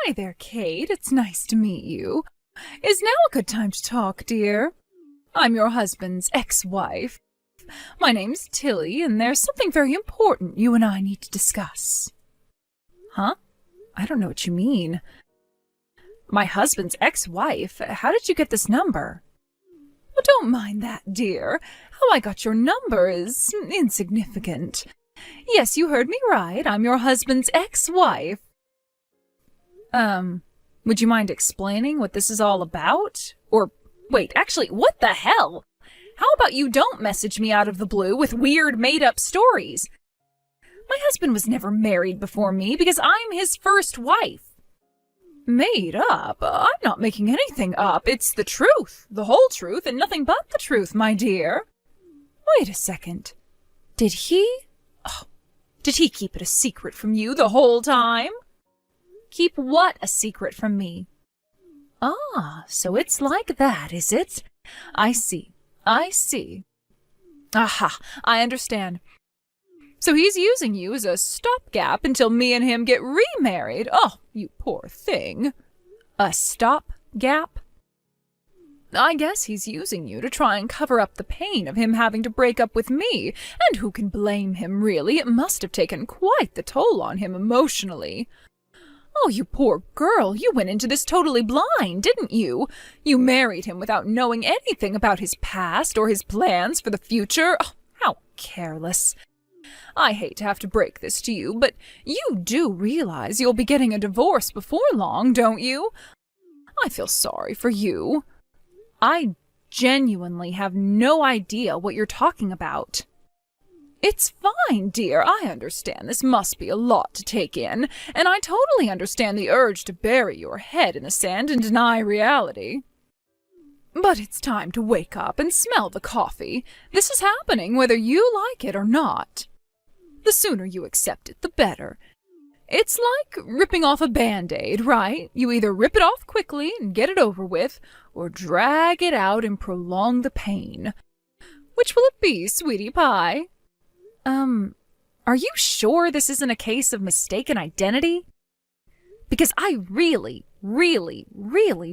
Hi there, Kate. It's nice to meet you. Is now a good time to talk, dear? I'm your husband's ex-wife. My name's Tilly, and there's something very important you and I need to discuss. Huh? I don't know what you mean. My husband's ex-wife? How did you get this number? Well, don't mind that, dear. How I got your number is insignificant. Yes, you heard me right. I'm your husband's ex-wife. Would you mind explaining what this is all about? Or, wait, actually, what the hell? How about you don't message me out of the blue with weird made-up stories? My husband was never married before me because I'm his first wife. Made up? I'm not making anything up. It's the truth, the whole truth, and nothing but the truth, my dear. Wait a second. Did he keep it a secret from you the whole time? Keep what a secret from me? Ah, so it's like that, is it? I see. Aha, I understand. So he's using you as a stopgap until me and him get remarried. Oh, you poor thing. A stopgap? I guess he's using you to try and cover up the pain of him having to break up with me. And who can blame him, really? It must have taken quite the toll on him emotionally. Oh, you poor girl, you went into this totally blind, didn't you? You married him without knowing anything about his past or his plans for the future. Oh, how careless. I hate to have to break this to you, but you do realize you'll be getting a divorce before long, don't you? I feel sorry for you. I genuinely have no idea what you're talking about. It's fine, dear. I understand this must be a lot to take in, and I totally understand the urge to bury your head in the sand and deny reality. But it's time to wake up and smell the coffee. This is happening whether you like it or not. The sooner you accept it, the better. It's like ripping off a Band-Aid, right? You either rip it off quickly and get it over with, or drag it out and prolong the pain. Which will it be, sweetie pie? Are you sure this isn't a case of mistaken identity? Because I really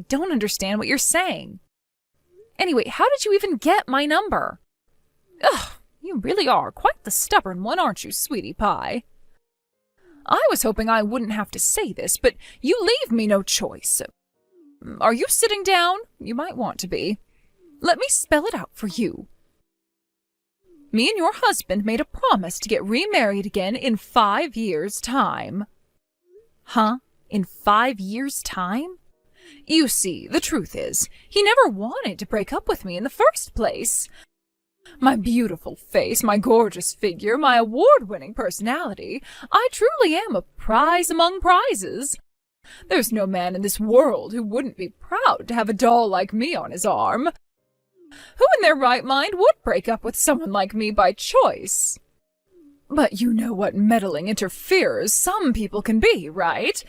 don't understand what you're saying. Anyway, how did you even get my number? Ugh, you really are quite the stubborn one, aren't you, sweetie pie? I was hoping I wouldn't have to say this, but you leave me no choice. Are you sitting down? You might want to be. Let me spell it out for you. Me and your husband made a promise to get remarried again in 5 years' time. Huh? In 5 years' time? You see, the truth is, he never wanted to break up with me in the first place. My beautiful face, my gorgeous figure, my award-winning personality, I truly am a prize among prizes. There's no man in this world who wouldn't be proud to have a doll like me on his arm. Who in their right mind would break up with someone like me by choice? But you know what meddling interferers some people can be, right?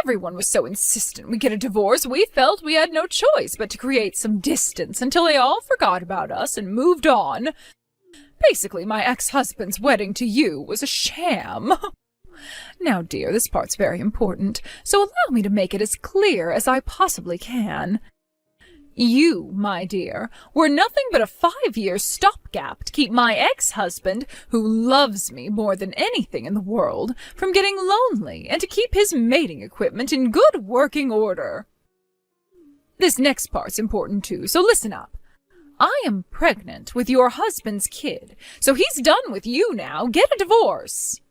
Everyone was so insistent we get a divorce, we felt we had no choice but to create some distance until they all forgot about us and moved on. Basically, my ex-husband's wedding to you was a sham. Now, dear, this part's very important, so allow me to make it as clear as I possibly can. You, my dear, were nothing but a 5-year stopgap to keep my ex-husband, who loves me more than anything in the world, from getting lonely and to keep his mating equipment in good working order. This next part's important too, so listen up. I am pregnant with your husband's kid, so he's done with you now. Get a divorce.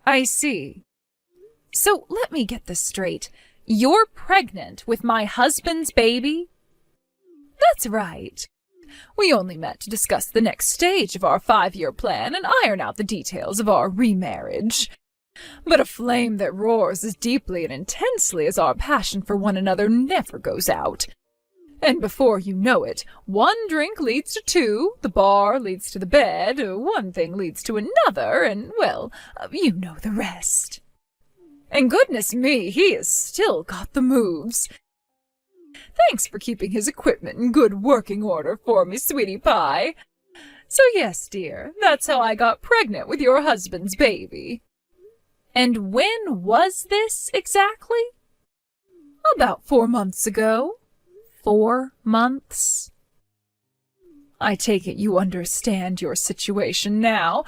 I see. So let me get this straight. You're pregnant with my husband's baby? That's right. We only met to discuss the next stage of our 5-year plan and iron out the details of our remarriage. But a flame that roars as deeply and intensely as our passion for one another never goes out. And before you know it, one drink leads to two, the bar leads to the bed, one thing leads to another, and, well, you know the rest. And goodness me, he has still got the moves. Thanks for keeping his equipment in good working order for me, sweetie pie. So yes, dear, that's how I got pregnant with your husband's baby. And when was this exactly? About 4 months ago. 4 months. I take it you understand your situation now.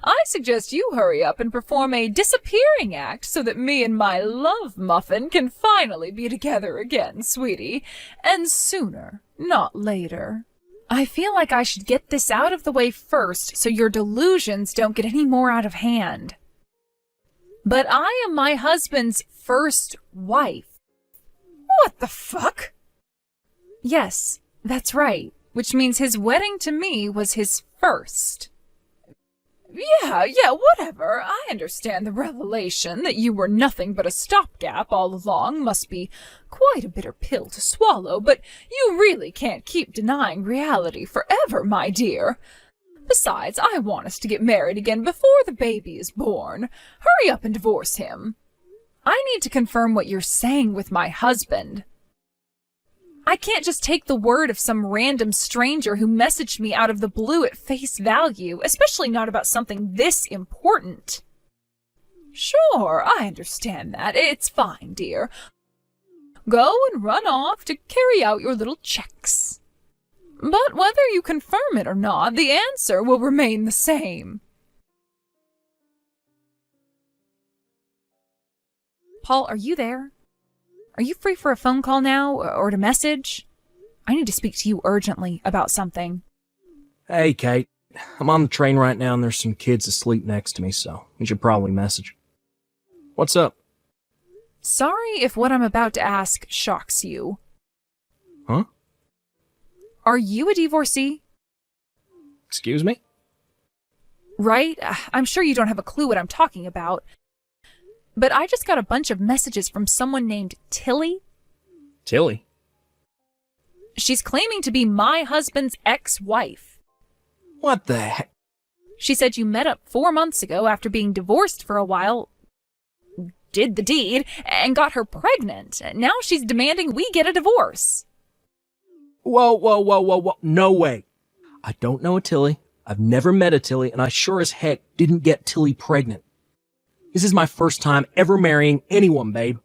I suggest you hurry up and perform a disappearing act so that me and my love muffin can finally be together again, sweetie. And sooner, not later. I feel like I should get this out of the way first so your delusions don't get any more out of hand. But I am my husband's first wife. What the fuck? Yes, that's right, which means his wedding to me was his first. Yeah, whatever. I understand the revelation that you were nothing but a stopgap all along must be quite a bitter pill to swallow, but you really can't keep denying reality forever, my dear. Besides, I want us to get married again before the baby is born. Hurry up and divorce him. I need to confirm what you're saying with my husband. I can't just take the word of some random stranger who messaged me out of the blue at face value, especially not about something this important. Sure, I understand that. It's fine, dear. Go and run off to carry out your little checks. But whether you confirm it or not, the answer will remain the same. Paul, are you there? Are you free for a phone call now, or to message? I need to speak to you urgently about something. Hey, Kate. I'm on the train right now and there's some kids asleep next to me, so you should probably message. What's up? Sorry if what I'm about to ask shocks you. Huh? Are you a divorcee? Excuse me? Right? I'm sure you don't have a clue what I'm talking about. But I just got a bunch of messages from someone named Tilly. Tilly? She's claiming to be my husband's ex-wife. What the heck? She said you met up 4 months ago after being divorced for a while, did the deed, and got her pregnant. Now she's demanding we get a divorce. Whoa. No way. I don't know a Tilly. I've never met a Tilly, and I sure as heck didn't get Tilly pregnant. This is my first time ever marrying anyone, babe.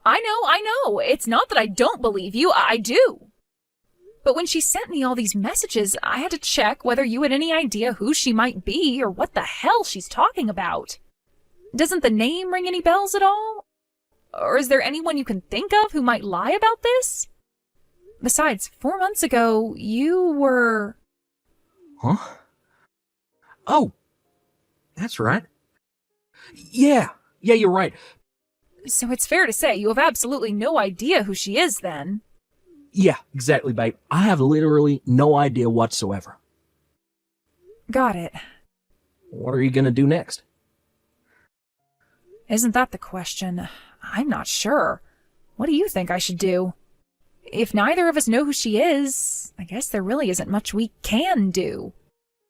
I know. It's not that I don't believe you. I do. But when she sent me all these messages, I had to check whether you had any idea who she might be or what the hell she's talking about. Doesn't the name ring any bells at all? Or is there anyone you can think of who might lie about this? Besides, 4 months ago, you were... Huh? Oh, that's right. Yeah, you're right. So it's fair to say you have absolutely no idea who she is then. Yeah, exactly, babe. I have literally no idea whatsoever. Got it. What are you gonna do next? Isn't that the question? I'm not sure. What do you think I should do? If neither of us know who she is, I guess there really isn't much we can do.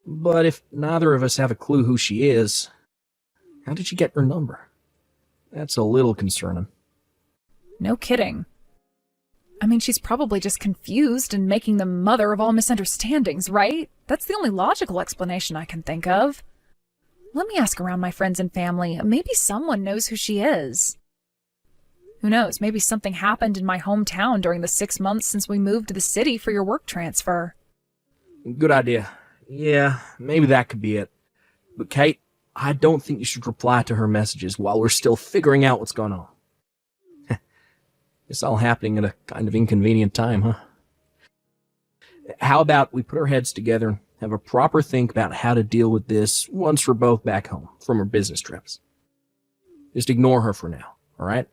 But if neither of us have a clue who she is, how did you get her number? That's a little concerning. No kidding. I mean, she's probably just confused and making the mother of all misunderstandings, right? That's the only logical explanation I can think of. Let me ask around my friends and family. Maybe someone knows who she is. Who knows, maybe something happened in my hometown during the 6 months since we moved to the city for your work transfer. Good idea. Yeah, maybe that could be it. But Kate, I don't think you should reply to her messages while we're still figuring out what's going on. It's all happening at a kind of inconvenient time, huh? How about we put our heads together and have a proper think about how to deal with this once we're both back home from our business trips? Just ignore her for now, all right?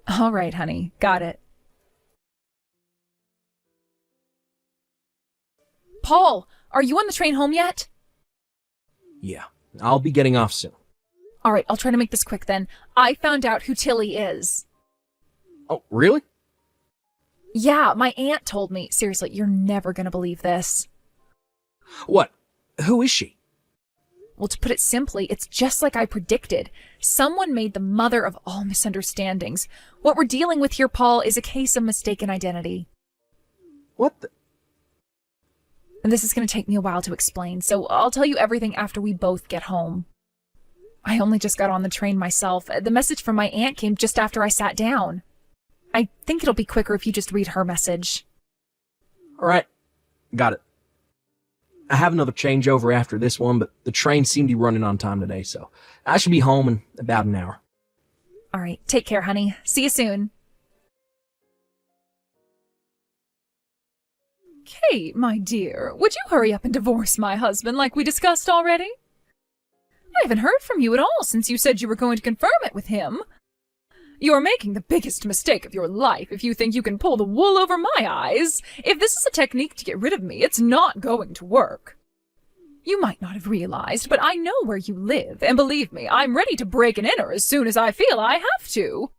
All right, honey. Got it. Paul, are you on the train home yet? Yeah, I'll be getting off soon. All right, I'll try to make this quick then. I found out who Tilly is. Oh, really? Yeah, my aunt told me. Seriously, you're never gonna believe this. What? Who is she? Well, to put it simply, it's just like I predicted. Someone made the mother of all misunderstandings. What we're dealing with here, Paul, is a case of mistaken identity. What the... And this is going to take me a while to explain, so I'll tell you everything after we both get home. I only just got on the train myself. The message from my aunt came just after I sat down. I think it'll be quicker if you just read her message. All right. Got it. I have another changeover after this one, but the train seemed to be running on time today, so I should be home in about an hour. All right. Take care, honey. See you soon. Kate, my dear, would you hurry up and divorce my husband like we discussed already? I haven't heard from you at all since you said you were going to confirm it with him. You're making the biggest mistake of your life if you think you can pull the wool over my eyes. If this is a technique to get rid of me, it's not going to work. You might not have realized, but I know where you live, and believe me, I'm ready to break and enter as soon as I feel I have to.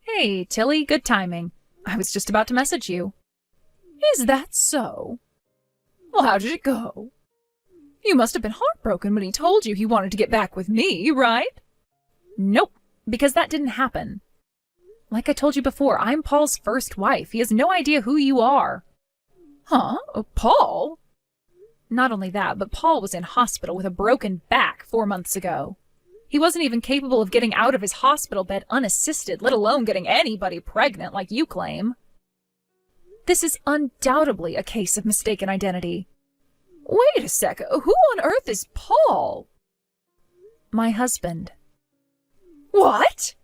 Hey, Tilly, good timing. I was just about to message you. Is that so? Well, how did it go? You must have been heartbroken when he told you he wanted to get back with me, right? Nope. Because that didn't happen. Like I told you before, I'm Paul's first wife. He has no idea who you are. Huh? Paul? Not only that, but Paul was in hospital with a broken back 4 months ago. He wasn't even capable of getting out of his hospital bed unassisted, let alone getting anybody pregnant like you claim. This is undoubtedly a case of mistaken identity. Wait a sec. Who on earth is Paul? My husband. What?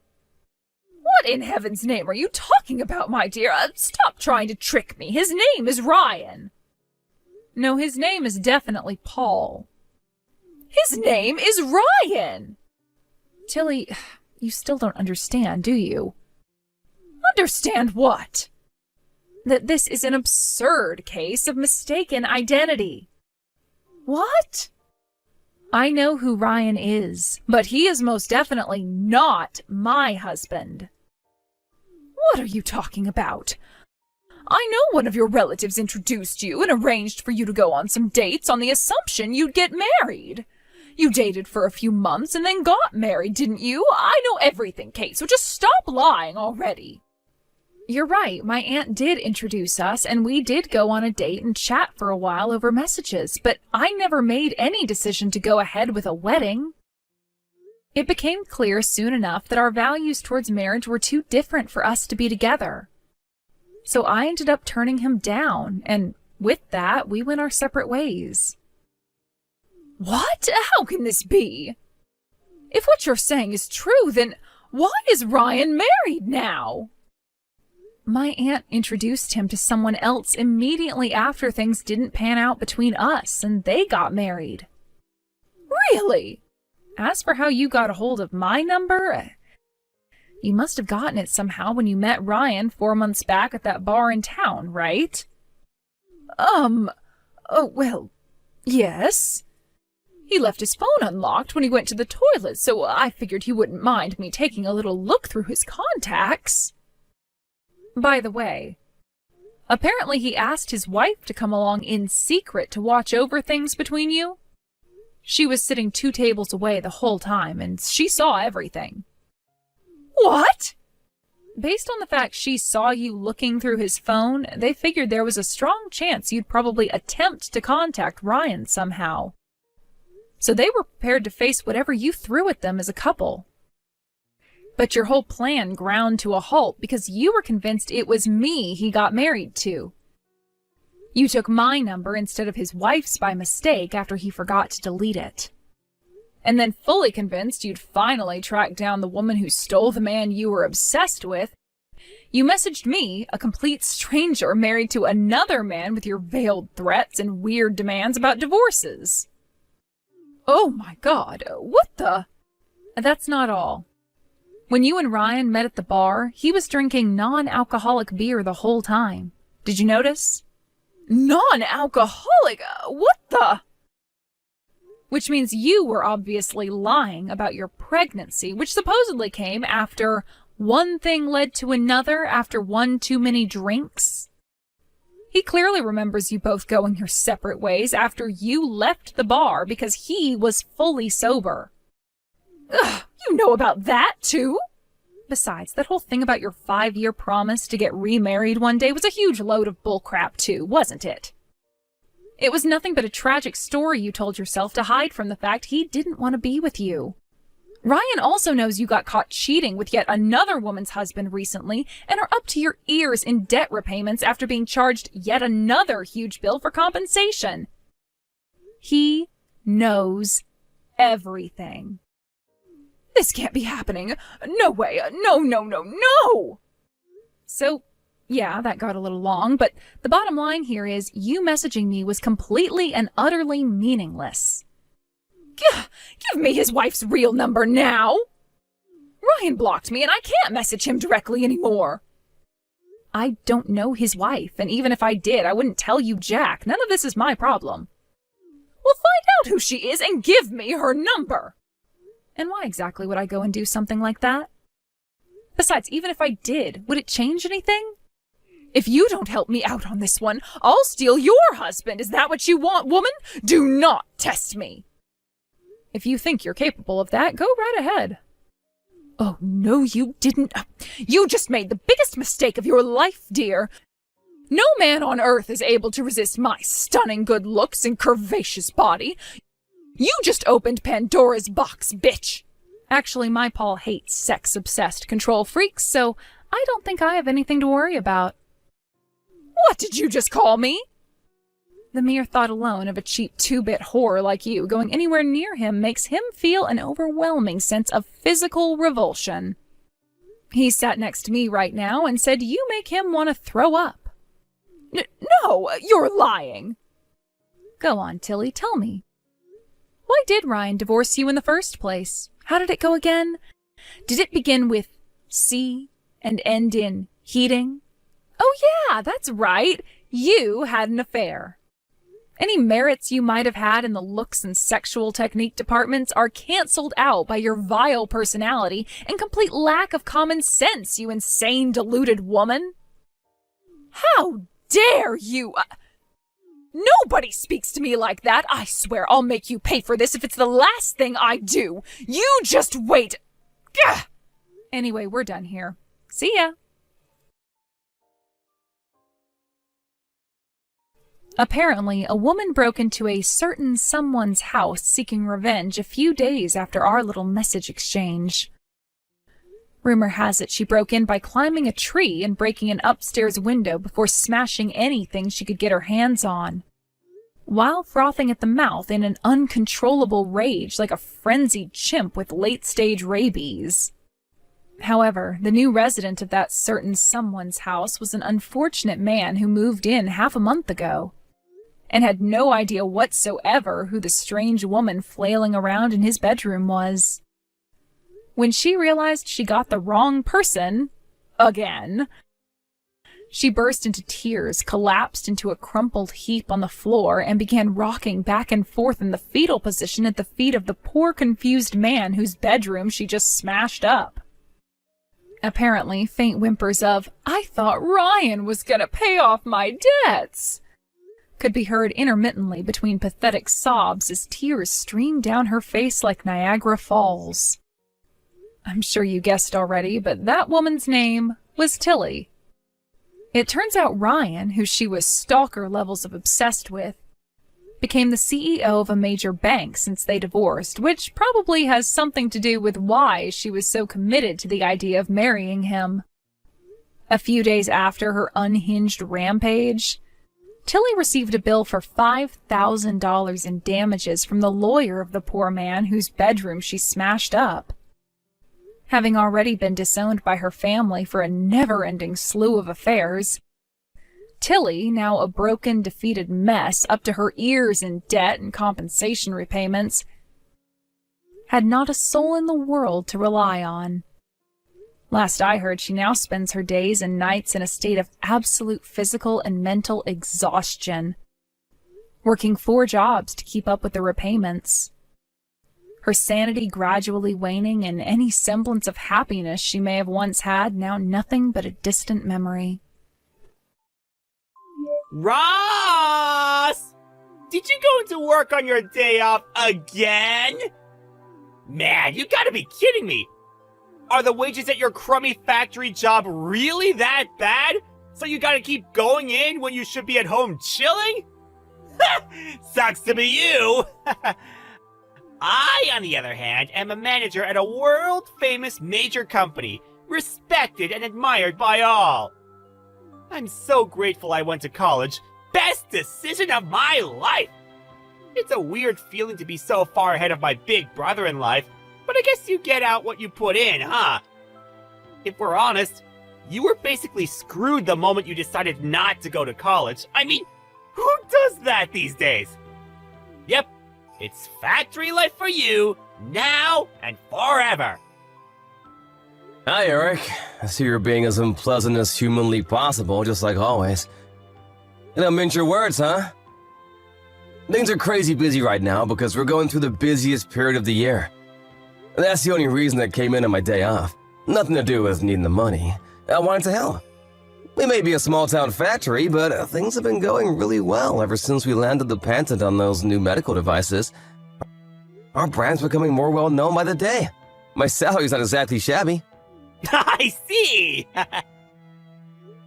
What in heaven's name are you talking about, my dear? Stop trying to trick me. His name is Ryan. No, his name is definitely Paul. His name is Ryan! Tilly, you still don't understand, do you? Understand what? That this is an absurd case of mistaken identity. What? I know who Ryan is, but he is most definitely not my husband. What are you talking about? I know one of your relatives introduced you and arranged for you to go on some dates on the assumption you'd get married. You dated for a few months and then got married, didn't you? I know everything, Kate, so just stop lying already. You're right, my aunt did introduce us, and we did go on a date and chat for a while over messages, but I never made any decision to go ahead with a wedding. It became clear soon enough that our values towards marriage were too different for us to be together. So I ended up turning him down, and with that, we went our separate ways. What? How can this be? If what you're saying is true, then why is Ryan married now? My aunt introduced him to someone else immediately after things didn't pan out between us, and they got married. Really? As for how you got a hold of my number, you must have gotten it somehow when you met Ryan 4 months back at that bar in town, right? Oh, well, yes. He left his phone unlocked when he went to the toilet, so I figured he wouldn't mind me taking a little look through his contacts. By the way, apparently he asked his wife to come along in secret to watch over things between you. She was sitting 2 tables away the whole time, and she saw everything. What? Based on the fact she saw you looking through his phone, they figured there was a strong chance you'd probably attempt to contact Ryan somehow. So they were prepared to face whatever you threw at them as a couple. But your whole plan ground to a halt because you were convinced it was me he got married to. You took my number instead of his wife's by mistake after he forgot to delete it. And then fully convinced you'd finally tracked down the woman who stole the man you were obsessed with, you messaged me, a complete stranger married to another man, with your veiled threats and weird demands about divorces. Oh my God, what the? That's not all. When you and Ryan met at the bar, he was drinking non-alcoholic beer the whole time. Did you notice? Non-alcoholic? What the? Which means you were obviously lying about your pregnancy, which supposedly came after one thing led to another after one too many drinks. He clearly remembers you both going your separate ways after you left the bar because he was fully sober. Ugh, you know about that, too? Besides, that whole thing about your 5-year promise to get remarried one day was a huge load of bullcrap, too, wasn't it? It was nothing but a tragic story you told yourself to hide from the fact he didn't want to be with you. Ryan also knows you got caught cheating with yet another woman's husband recently and are up to your ears in debt repayments after being charged yet another huge bill for compensation. He knows everything. This can't be happening. No way. No. So, yeah, that got a little long, but the bottom line here is you messaging me was completely and utterly meaningless. Give me his wife's real number now. Ryan blocked me and I can't message him directly anymore. I don't know his wife, and even if I did, I wouldn't tell you jack. None of this is my problem. Well, find out who she is and give me her number. And why exactly would I go and do something like that? Besides, even if I did, would it change anything? If you don't help me out on this one, I'll steal your husband. Is that what you want, woman? Do not test me. If you think you're capable of that, go right ahead. Oh, no, you didn't. You just made the biggest mistake of your life, dear. No man on earth is able to resist my stunning good looks and curvaceous body. You just opened Pandora's box, bitch. Actually, my Paul hates sex-obsessed control freaks, so I don't think I have anything to worry about. What did you just call me? The mere thought alone of a cheap 2-bit whore like you going anywhere near him makes him feel an overwhelming sense of physical revulsion. He sat next to me right now and said you make him want to throw up. No, you're lying. Go on, Tilly, tell me. Why did Ryan divorce you in the first place? How did it go again? Did it begin with C and end in heating? Oh yeah, that's right. You had an affair. Any merits you might have had in the looks and sexual technique departments are canceled out by your vile personality and complete lack of common sense, you insane, deluded woman. How dare you? Nobody speaks to me like that. I swear I'll make you pay for this if it's the last thing I do. You just wait. Gah! Anyway, we're done here. See ya. Apparently, a woman broke into a certain someone's house seeking revenge a few days after our little message exchange. Rumor has it she broke in by climbing a tree and breaking an upstairs window before smashing anything she could get her hands on, while frothing at the mouth in an uncontrollable rage like a frenzied chimp with late-stage rabies. However, the new resident of that certain someone's house was an unfortunate man who moved in half a month ago, and had no idea whatsoever who the strange woman flailing around in his bedroom was. When she realized she got the wrong person, again, she burst into tears, collapsed into a crumpled heap on the floor, and began rocking back and forth in the fetal position at the feet of the poor confused man whose bedroom she just smashed up. Apparently, faint whimpers of, "I thought Ryan was gonna pay off my debts," could be heard intermittently between pathetic sobs as tears streamed down her face like Niagara Falls. I'm sure you guessed already, but that woman's name was Tilly. It turns out Ryan, who she was stalker levels of obsessed with, became the CEO of a major bank since they divorced, which probably has something to do with why she was so committed to the idea of marrying him. A few days after her unhinged rampage, Tilly received a bill for $5,000 in damages from the lawyer of the poor man whose bedroom she smashed up. Having already been disowned by her family for a never-ending slew of affairs, Tilly, now a broken, defeated mess up to her ears in debt and compensation repayments, had not a soul in the world to rely on. Last I heard, she now spends her days and nights in a state of absolute physical and mental exhaustion, working 4 jobs to keep up with the repayments. Her sanity gradually waning, and any semblance of happiness she may have once had now nothing but a distant memory. Ross! Did you go into work on your day off again? Man, you gotta be kidding me! Are the wages at your crummy factory job really that bad? So you gotta keep going in when you should be at home chilling? Sucks to be you! I, on the other hand, am a manager at a world-famous major company, respected and admired by all. I'm so grateful I went to college. Best decision of my life! It's a weird feeling to be so far ahead of my big brother in life, but I guess you get out what you put in, huh? If we're honest, you were basically screwed the moment you decided not to go to college. I mean, who does that these days? Yep, it's factory life for you, now and forever. Hi, Eric. I see you're being as unpleasant as humanly possible, just like always. You don't mince your words, huh? Things are crazy busy right now because we're going through the busiest period of the year. And that's the only reason I came in on my day off. Nothing to do with needing the money. I wanted to help. We may be a small-town factory, but things have been going really well ever since we landed the patent on those new medical devices. Our brand's becoming more well-known by the day. My salary's not exactly shabby. I see!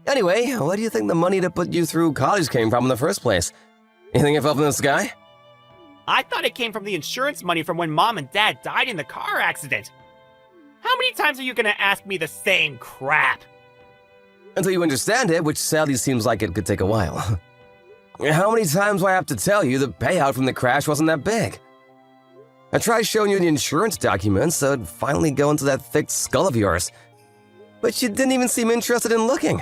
Anyway, where do you think the money to put you through college came from in the first place? You think it fell from the sky? I thought it came from the insurance money from when Mom and Dad died in the car accident. How many times are you gonna ask me the same crap? Until you understand it, which sadly seems like it could take a while. How many times do I have to tell you the payout from the crash wasn't that big? I tried showing you the insurance documents so it'd finally go into that thick skull of yours. But you didn't even seem interested in looking.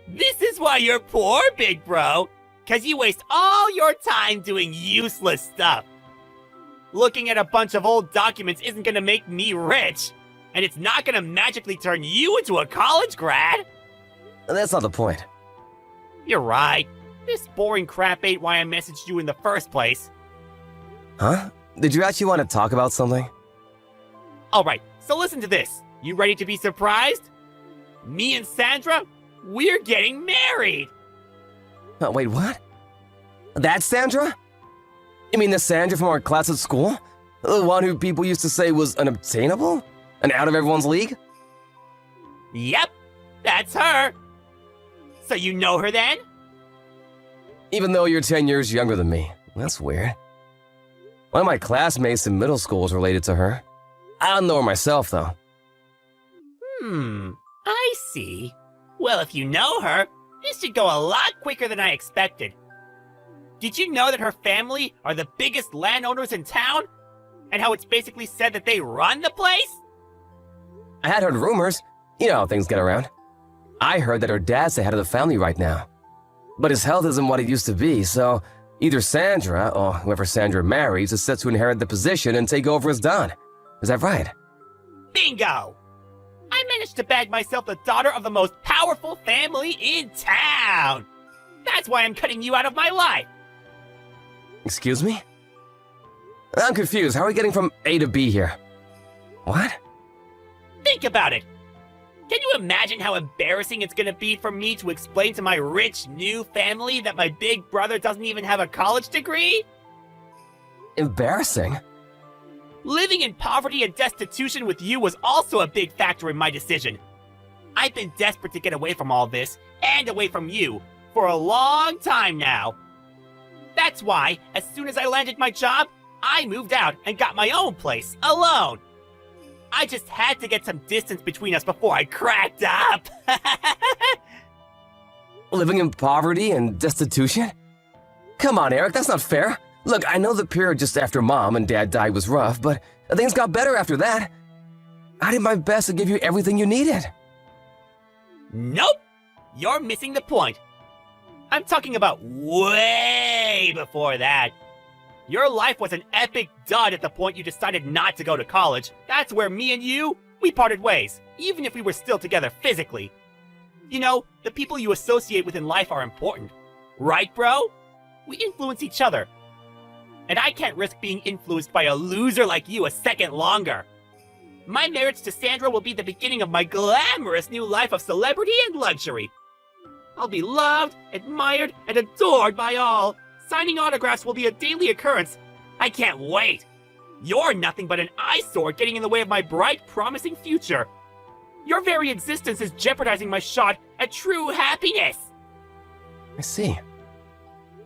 This is why you're poor, big bro. 'Cause you waste all your time doing useless stuff. Looking at a bunch of old documents isn't gonna make me rich. And it's not gonna magically turn you into a college grad. That's not the point. You're right. This boring crap ain't why I messaged you in the first place. Huh? Did you actually want to talk about something? Alright, so listen to this. You ready to be surprised? Me and Sandra, we're getting married! Oh, wait, what? That's Sandra? You mean the Sandra from our class at school? The one who people used to say was unobtainable? And out of everyone's league? Yep, that's her. So you know her then? Even though you're 10 years younger than me. That's weird. One of my classmates in middle school is related to her. I don't know her myself, though. I see. Well, if you know her, this should go a lot quicker than I expected. Did you know that her family are the biggest landowners in town? And how it's basically said that they run the place? I had heard rumors. You know how things get around. I heard that her dad's the head of the family right now. But his health isn't what it used to be, so either Sandra, or whoever Sandra marries, is set to inherit the position and take over as Don. Is that right? Bingo! I managed to bag myself the daughter of the most powerful family in town! That's why I'm cutting you out of my life! Excuse me? I'm confused. How are we getting from A to B here? What? Think about it! Can you imagine how embarrassing it's gonna be for me to explain to my rich new family that my big brother doesn't even have a college degree? Embarrassing? Living in poverty and destitution with you was also a big factor in my decision. I've been desperate to get away from all this, and away from you, for a long time now. That's why, as soon as I landed my job, I moved out and got my own place, alone. I just had to get some distance between us before I cracked up. Living in poverty and destitution? Come on, Eric, that's not fair. Look, I know the period just after Mom and Dad died was rough, but things got better after that. I did my best to give you everything you needed. Nope! You're missing the point. I'm talking about way before that. Your life was an epic dud at the point you decided not to go to college. That's where me and you, we parted ways, even if we were still together physically. You know, the people you associate with in life are important. Right, bro? We influence each other. And I can't risk being influenced by a loser like you a second longer. My marriage to Sandra will be the beginning of my glamorous new life of celebrity and luxury. I'll be loved, admired, and adored by all. Signing autographs will be a daily occurrence. I can't wait. You're nothing but an eyesore getting in the way of my bright, promising future. Your very existence is jeopardizing my shot at true happiness. I see.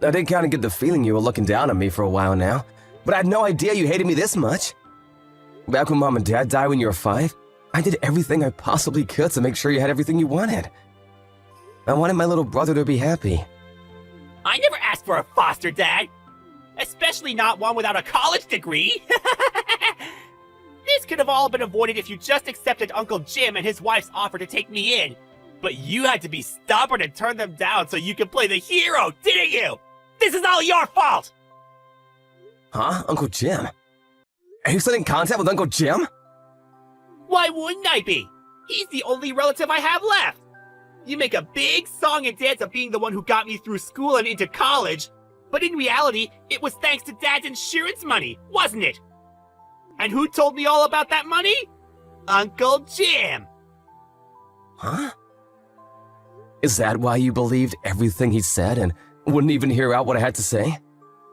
I did kind of get the feeling you were looking down on me for a while now. but I had no idea you hated me this much. Back when Mom and Dad died when you were 5, I did everything I possibly could to make sure you had everything you wanted. I wanted my little brother to be happy. I never asked for a foster dad. Especially not one without a college degree. This could have all been avoided if you just accepted Uncle Jim and his wife's offer to take me in. But you had to be stubborn and turn them down so you could play the hero, didn't you? This is all your fault! Huh? Uncle Jim? Are you still in contact with Uncle Jim? Why wouldn't I be? He's the only relative I have left. You make a big song and dance of being the one who got me through school and into college, but in reality, it was thanks to Dad's insurance money, wasn't it? And who told me all about that money? Uncle Jim! Huh? Is that why you believed everything he said and wouldn't even hear out what I had to say?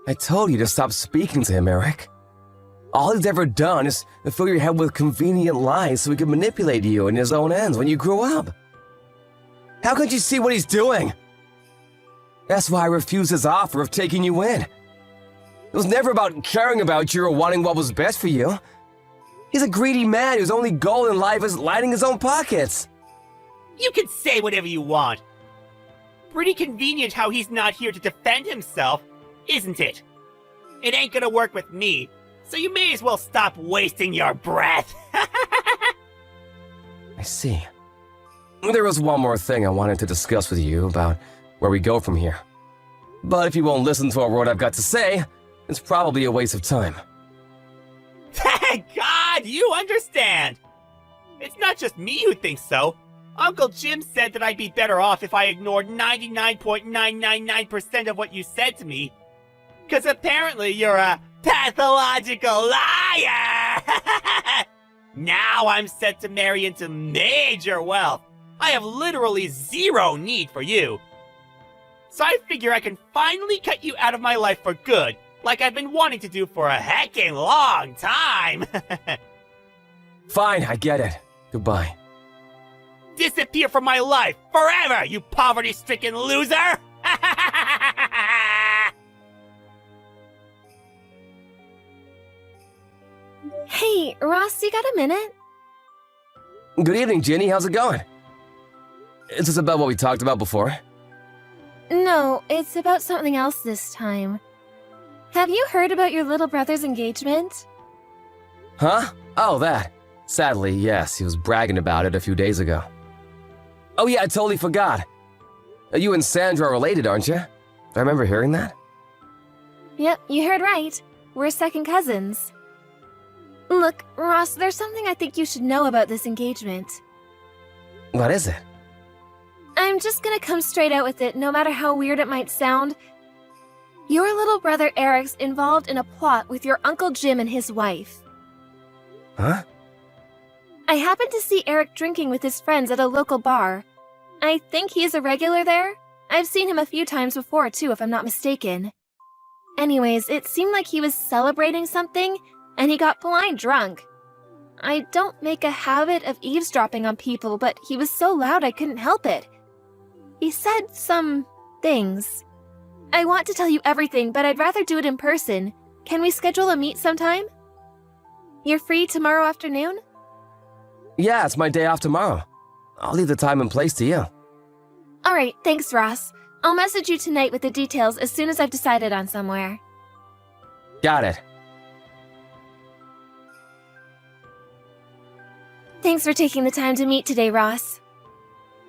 I told you to stop speaking to him, Eric. All he's ever done is fill your head with convenient lies so he can manipulate you in his own ends when you grow up. How could you see what he's doing? That's why I refused his offer of taking you in. It was never about caring about you or wanting what was best for you. He's a greedy man whose only goal in life is lining his own pockets. You can say whatever you want. Pretty convenient how he's not here to defend himself, isn't it? It ain't gonna work with me, so you may as well stop wasting your breath. I see. There was one more thing I wanted to discuss with you about where we go from here. But if you won't listen to a word I've got to say, it's probably a waste of time. Thank God, you understand! It's not just me who thinks so. Uncle Jim said that I'd be better off if I ignored 99.999% of what you said to me. 'Cause apparently you're a pathological liar! Now I'm set to marry into major wealth. I have literally zero need for you. So I figure I can finally cut you out of my life for good, like I've been wanting to do for a heckin' long time. Fine, I get it. Goodbye. Disappear from my life forever, you poverty-stricken loser! Hey, Ross, you got a minute? Good evening, Ginny. How's it going? Is this about what we talked about before? No, it's about something else this time. Have you heard about your little brother's engagement? Huh? Oh, that. Sadly, yes, he was bragging about it a few days ago. Oh yeah, I totally forgot. You and Sandra are related, aren't you? I remember hearing that. Yep, you heard right. We're second cousins. Look, Ross, there's something I think you should know about this engagement. What is it? I'm just gonna come straight out with it, no matter how weird it might sound. Your little brother Eric's involved in a plot with your Uncle Jim and his wife. Huh? I happened to see Eric drinking with his friends at a local bar. I think he's a regular there. I've seen him a few times before, too, if I'm not mistaken. Anyways, it seemed like he was celebrating something, and he got blind drunk. I don't make a habit of eavesdropping on people, but he was so loud I couldn't help it. He said some things. I want to tell you everything, but I'd rather do it in person. Can we schedule a meet sometime? You're free tomorrow afternoon? Yeah, it's my day off tomorrow. I'll leave the time and place to you. Alright, thanks, Ross. I'll message you tonight with the details as soon as I've decided on somewhere. Got it. Thanks for taking the time to meet today, Ross.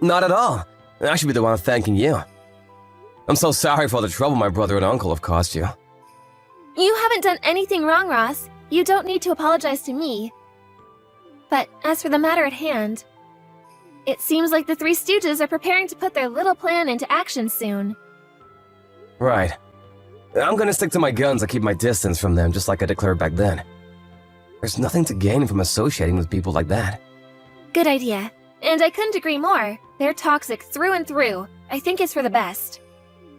Not at all. I should be the one thanking you. I'm so sorry for all the trouble my brother and uncle have caused you. You haven't done anything wrong, Ross. You don't need to apologize to me. But as for the matter at hand, it seems like the Three Stooges are preparing to put their little plan into action soon. Right. I'm gonna stick to my guns and keep my distance from them just like I declared back then. There's nothing to gain from associating with people like that. Good idea. And I couldn't agree more. They're toxic through and through. I think it's for the best.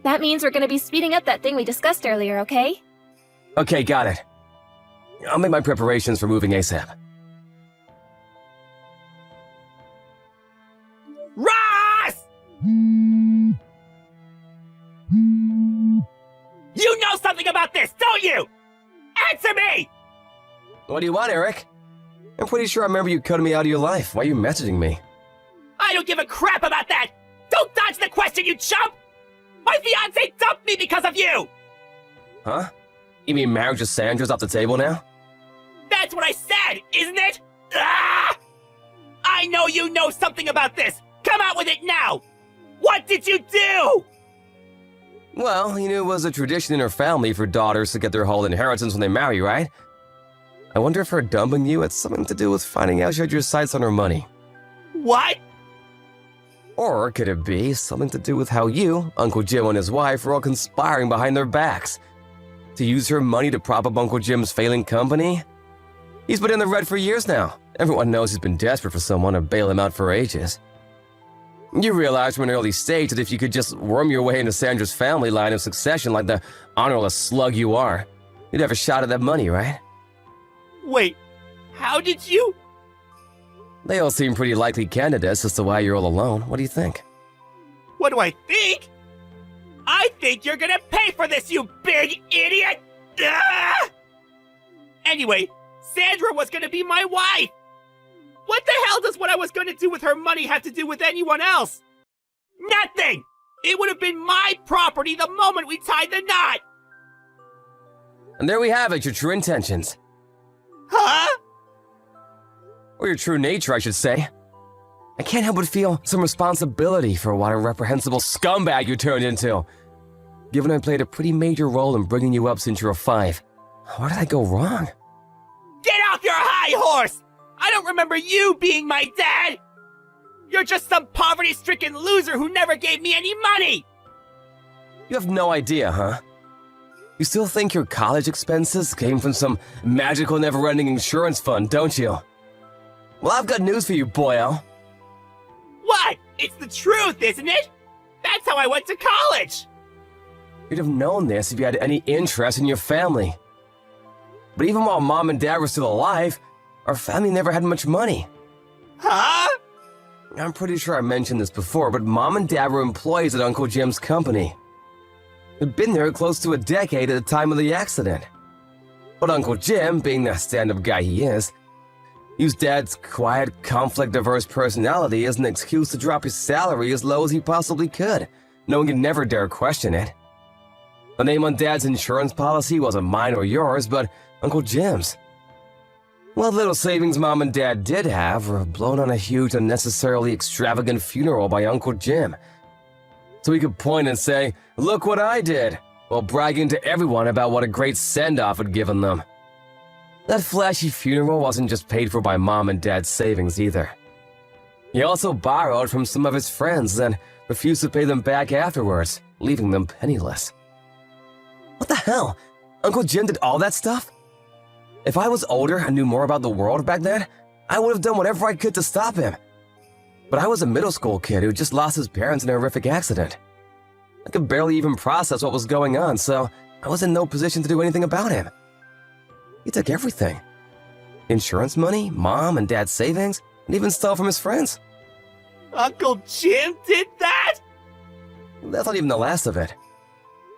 That means we're gonna be speeding up that thing we discussed earlier, okay? Okay, got it. I'll make my preparations for moving ASAP. Ross! You know something about this, don't you? Answer me! What do you want, Eric? I'm pretty sure I remember you cutting me out of your life. Why are you messaging me? I don't give a crap about that! Don't dodge the question, you chump! My fiancé dumped me because of you! Huh? You mean marriage with Sandra's off the table now? That's what I said, isn't it? Ah! I know you know something about this! Come out with it now! What did you do? Well, you knew it was a tradition in her family for daughters to get their whole inheritance when they marry, right? I wonder if her dumping you had something to do with finding out she had your sights on her money. What? Or could it be something to do with how you, Uncle Jim and his wife are all conspiring behind their backs? To use her money to prop up Uncle Jim's failing company? He's been in the red for years now. Everyone knows he's been desperate for someone to bail him out for ages. You realized from an early stage that if you could just worm your way into Sandra's family line of succession like the honorless slug you are, you'd have a shot at that money, right? Wait, how did you? They all seem pretty likely candidates as to why you're all alone. What do you think? What do I think? I think you're gonna pay for this, you big idiot! Ah! Anyway, Sandra was gonna be my wife! What the hell does what I was gonna do with her money have to do with anyone else? Nothing! It would have been my property the moment we tied the knot! And there we have it, your true intentions. Huh? Or your true nature, I should say. I can't help but feel some responsibility for what a reprehensible scumbag you turned into. Given I played a pretty major role in bringing you up since you were 5. Where did I go wrong? Get off your high horse! I don't remember you being my dad! You're just some poverty-stricken loser who never gave me any money! You have no idea, huh? You still think your college expenses came from some magical never-ending insurance fund, don't you? Well, I've got news for you, boyo. What? It's the truth, isn't it? That's how I went to college! You'd have known this if you had any interest in your family. But even while Mom and Dad were still alive, our family never had much money. Huh? I'm pretty sure I mentioned this before, but Mom and Dad were employees at Uncle Jim's company. They'd been there close to a decade at the time of the accident. But Uncle Jim, being the stand-up guy he is, used Dad's quiet, conflict-averse personality as an excuse to drop his salary as low as he possibly could, knowing he'd never dare question it. The name on Dad's insurance policy wasn't mine or yours, but Uncle Jim's. What little savings Mom and Dad did have were blown on a huge, unnecessarily extravagant funeral by Uncle Jim. So he could point and say, "Look what I did," while bragging to everyone about what a great send-off had given them. That flashy funeral wasn't just paid for by Mom and Dad's savings either. He also borrowed from some of his friends and refused to pay them back afterwards, leaving them penniless. What the hell? Uncle Jim did all that stuff? If I was older and knew more about the world back then, I would have done whatever I could to stop him. But I was a middle school kid who just lost his parents in a horrific accident. I could barely even process what was going on, so I was in no position to do anything about him. He took everything. Insurance money, Mom and Dad's savings, and even stole from his friends. Uncle Jim did that? That's not even the last of it.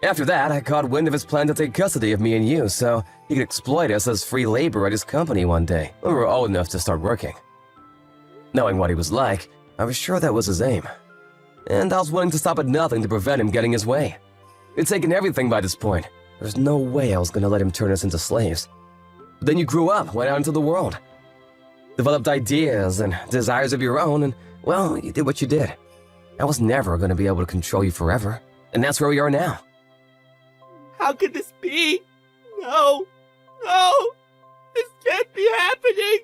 After that, I caught wind of his plan to take custody of me and you so he could exploit us as free labor at his company one day when we were old enough to start working. Knowing what he was like, I was sure that was his aim. And I was willing to stop at nothing to prevent him getting his way. He'd taken everything by this point. There's no way I was going to let him turn us into slaves. But then you grew up, went out into the world. Developed ideas and desires of your own, and, well, you did what you did. I was never going to be able to control you forever. And that's where we are now. How could this be? No. No. This can't be happening.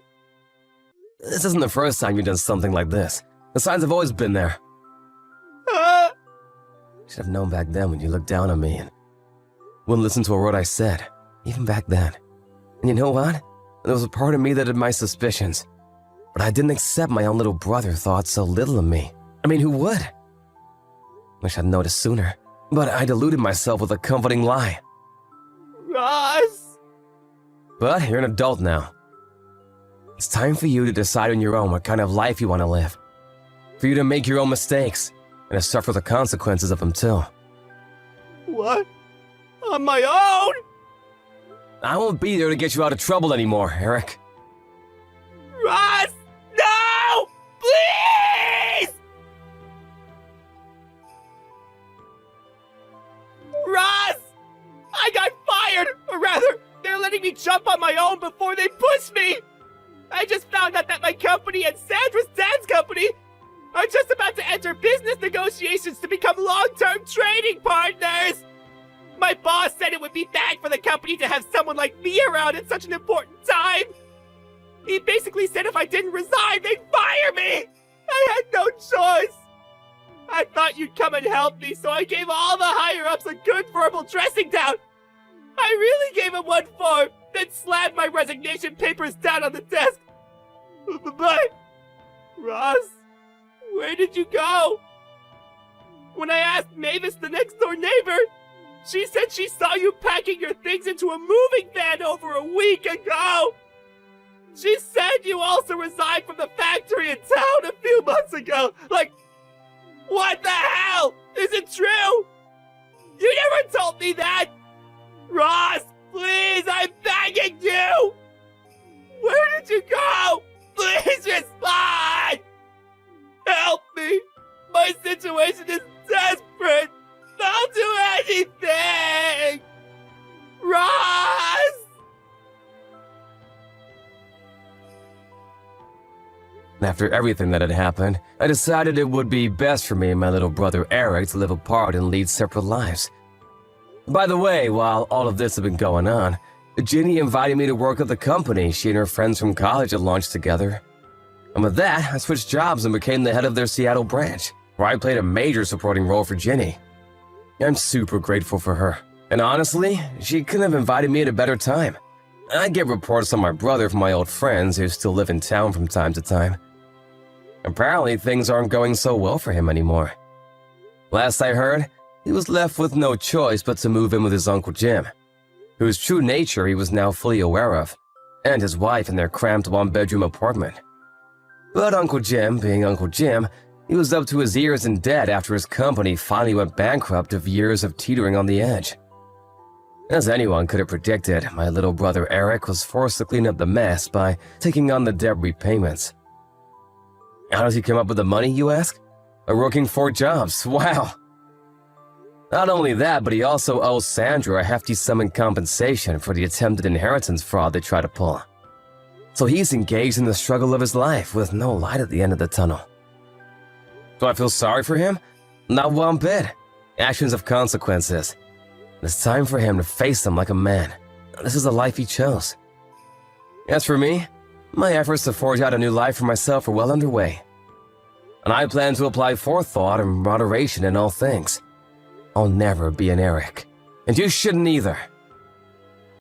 This isn't the first time you've done something like this. The signs have always been there. Huh? You should have known back then when you looked down on me and wouldn't listen to a word I said, even back then. And you know what? There was a part of me that had my suspicions. But I didn't accept my own little brother thought so little of me. I mean, who would? Wish I'd noticed sooner. But I deluded myself with a comforting lie. Ross. But you're an adult now. It's time for you to decide on your own what kind of life you want to live. For you to make your own mistakes and to suffer the consequences of them too. What? On my own? I won't be there to get you out of trouble anymore, Eric. Ross! No! Please! Ross! I got fired! Or rather, they're letting me jump on my own before they push me! I just found out that my company and Sandra's dad's company are just about to enter business negotiations to become long-term trading partners! My boss said it would be bad for the company to have someone like me around at such an important time! He basically said if I didn't resign, they'd fire me! I had no choice! I thought you'd come and help me, so I gave all the higher-ups a good verbal dressing down! I really gave him one form, then slammed my resignation papers down on the desk! But, Ross, where did you go? When I asked Mavis, the next-door neighbor, she said she saw you packing your things into a moving van over a week ago! She said you also resigned from the factory in town a few months ago! Like, what the hell? Is it true? You never told me that! Ross, please, I'm begging you! Where did you go? Please respond! Help me! My situation is desperate! I'll do anything! Ross! After everything that had happened, I decided it would be best for me and my little brother Eric to live apart and lead separate lives. By the way, while all of this had been going on, Ginny invited me to work at the company she and her friends from college had launched together. And with that, I switched jobs and became the head of their Seattle branch, where I played a major supporting role for Ginny. I'm super grateful for her, and honestly, she couldn't have invited me at a better time. I get reports on my brother from my old friends who still live in town from time to time. Apparently, things aren't going so well for him anymore. Last I heard, he was left with no choice but to move in with his Uncle Jim, whose true nature he was now fully aware of, and his wife in their cramped one-bedroom apartment. But Uncle Jim, being Uncle Jim, he was up to his ears in debt after his company finally went bankrupt of years of teetering on the edge. As anyone could have predicted, my little brother Eric was forced to clean up the mess by taking on the debt repayments. How does he come up with the money, you ask? By working 4 jobs, wow! Not only that, but he also owes Sandra a hefty sum in compensation for the attempted inheritance fraud they tried to pull. So he's engaged in the struggle of his life with no light at the end of the tunnel. Do I feel sorry for him? Not one bit. Actions have consequences. It's time for him to face them like a man. This is the life he chose. As for me, my efforts to forge out a new life for myself are well underway. And I plan to apply forethought and moderation in all things. I'll never be an Eric. And you shouldn't either.